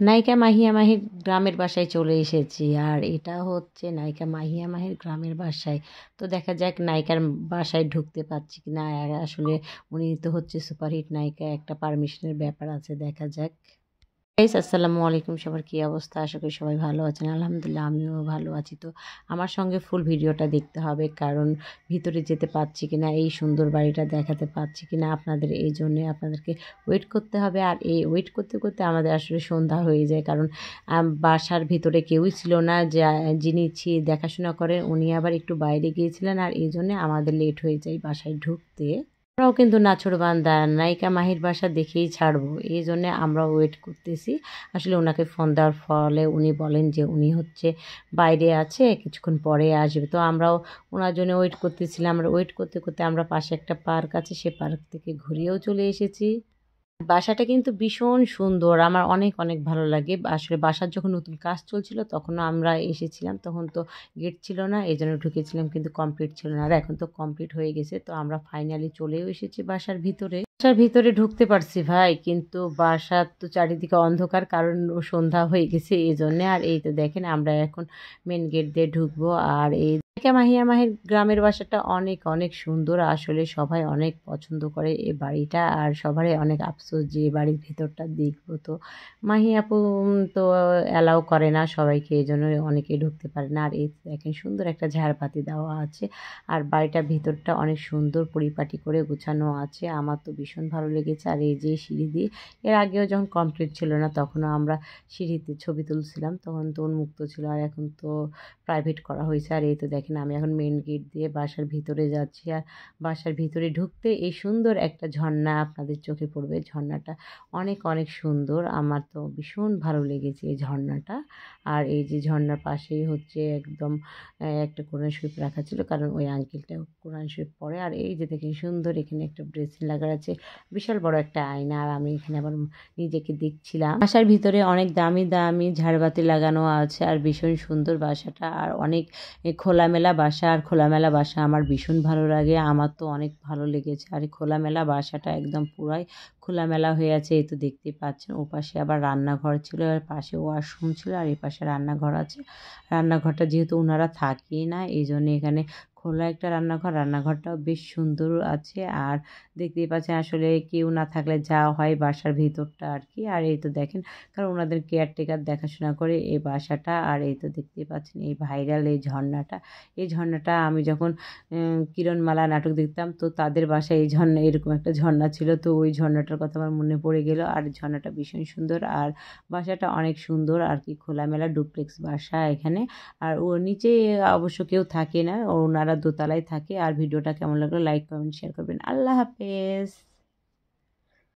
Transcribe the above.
নায়িকা মাহিয়া মাহির গ্রামের বাসায় চলে এসেছি। আর এটা হচ্ছে নায়িকা মাহিয়া মাহির গ্রামের বাসায়। তো দেখা যাক নায়িকার বাসায় ঢুকতে পারছি কি না। আর আসলে উনি তো হচ্ছে সুপারহিট নায়িকা, একটা পারমিশনের ব্যাপার আছে, দেখা যাক। গাইস আসসালামু আলাইকুম, সবার কী অবস্থা? আশা করি সবাই ভালো আছেন। আলহামদুলিল্লাহ আমিও ভালো আছি। তো আমার সঙ্গে ফুল ভিডিওটা দেখতে হবে, কারণ ভিতরে যেতে পারছি কি না, এই সুন্দর বাড়িটা দেখাতে পারছি কি না আপনাদের, এই জন্যে আপনাদেরকে ওয়েট করতে হবে। আর এই ওয়েট করতে করতে আমাদের আসলে সন্ধ্যা হয়ে যায়, কারণ বাসার ভিতরে কেউই ছিল না। যা যিনি দেখাশোনা করেন উনি আবার একটু বাইরে গিয়েছিলেন, আর এই জন্যে আমাদের লেট হয়ে যায় বাসায় ঢুকতে। আমরাও কিন্তু নাছোড়বান্দা, নায়িকা মাহির বাসা দেখেই ছাড়বো, এই জন্যে আমরা ওয়েট করতেছি। আসলে ওনাকে ফোন দেওয়ার ফলে উনি বলেন যে উনি হচ্ছে বাইরে আছে, কিছুক্ষণ পরে আসবে। তো আমরাও ওনার জন্য ওয়েট করতেছিলাম। আমরা ওয়েট করতে করতে আমরা পাশে একটা পার্ক আছে, সে পার্ক থেকে ঘুরেও চলে এসেছি। বাসাটা কিন্তু ভীষণ সুন্দর, আমার অনেক অনেক ভালো লাগে। আসলে বাসার যখন নতুন কাজ চলছিল তখনও আমরা এসেছিলাম, তখন তো গেট ছিল না, এই জন্য ঢুকেছিলাম, কিন্তু কমপ্লিট ছিল না। আর এখন তো কমপ্লিট হয়ে গেছে, তো আমরা ফাইনালি চলেও এসেছি বাসার ভিতরে। বাসার ভিতরে ঢুকতে পারছি ভাই, কিন্তু বাসার তো চারিদিকে অন্ধকার, কারণ সন্ধ্যা হয়ে গেছে এই জন্যে। আর এই তো দেখেন আমরা এখন মেন গেট দিয়ে ঢুকবো। আর এই মাহিয়া মাহির গ্রামের বাসাটা অনেক অনেক সুন্দর, আসলে সবাই অনেক পছন্দ করে এই বাড়িটা। আর সবারই অনেক আফসোস যে এই বাড়ির ভেতরটা দেখবো, তো মাহি আপু তো অ্যালাউ করে না সবাইকে, এই জন্য অনেকেই ঢুকতে পারে না। আর এই দেখেন সুন্দর একটা ঝাড়বাতি দেওয়া আছে, আর বাড়িটার ভিতরটা অনেক সুন্দর পরিপাটি করে গোছানো আছে, আমার তো ভীষণ ভালো লেগেছে। আর এই যে সিঁড়ি দিয়ে, এর আগেও যখন কমপ্লিট ছিল না তখনও আমরা সিঁড়িতে ছবি তুলছিলাম, তখন তো উন্মুক্ত ছিল, আর এখন তো প্রাইভেট করা হয়েছে। আর এই তো দেখেন আমি এখন মেন গেট দিয়ে বাসার ভিতরে যাচ্ছি। আর বাসার ভিতরে ঢুকতে এই সুন্দর একটা ঝর্ণা আপনাদের চোখে পড়বে। ঝর্ণাটা অনেক অনেক সুন্দর, আমার তো ভীষণ ভালো লেগেছে এই ঝর্ণাটা। আর এই যে ঝর্ণার পাশেই হচ্ছে একদম একটা কোরআন শরীফ রাখা ছিল, কারণ ওই আঙ্কেলটা কোরআন শরীফ পড়ে। আর এই যে দেখেন সুন্দর এখানে একটা ড্রেসিং লাগা আছে, বিশাল বড় একটা আয়না। আর আমি এখানে আবার নিজেকে দেখছিলাম। বাসার ভিতরে অনেক দামি দামি ঝাড়বাতি লাগানো আছে, আর ভীষণ সুন্দর বাসাটা। আর অনেক খোলামেলা বাসা, আর খোলামেলা বাসা আমার ভীষণ ভালো লাগে, আমার তো অনেক ভালো লেগেছে। আর এই খোলামেলা বাসাটা একদম পুরাই খোলামেলা হয়ে আছে, এই তো দেখতেই পাচ্ছেন। ওপাশে আবার রান্নাঘর ছিল, আর পাশে ওয়াশরুম ছিল, আর এই পাশে রান্নাঘর আছে। রান্নাঘরটা যেহেতু ওনারা থাকেই না, এই জন্য এখানে খোলা একটা রান্নাঘর, রান্নাঘরটাও বেশ সুন্দর আছে। আর দেখতেই পাচ্ছেন আসলে কেউ না থাকলে যা হয় বাসার ভিতরটা আর কি। আর এই তো দেখেন, কারণ ওনাদের কেয়ারটেকার দেখাশোনা করে এই বাসাটা। আর এই তো দেখতেই পাচ্ছেন এই ভাইরাল এই ঝর্ণাটা। এই ঝর্ণাটা আমি যখন কিরণমালা নাটক দেখতাম, তো তাদের বাসায় এই ঝর্ণা, এরকম একটা ঝর্ণা ছিল, তো ওই ঝর্ণাটার কথা আমার মনে পড়ে গেল। আর ঝর্ণাটা ভীষণ সুন্দর, আর বাসাটা অনেক সুন্দর আর কি, খোলামেলা ডুপ্লেক্স বাসা এখানে। আর ও নিচে অবশ্য কেউ থাকে না, ওনারা দোতলায় থাকে। আর ভিডিওটা কেমন লাগলো লাইক কমেন্ট শেয়ার করবেন। আল্লাহ হাফেজ।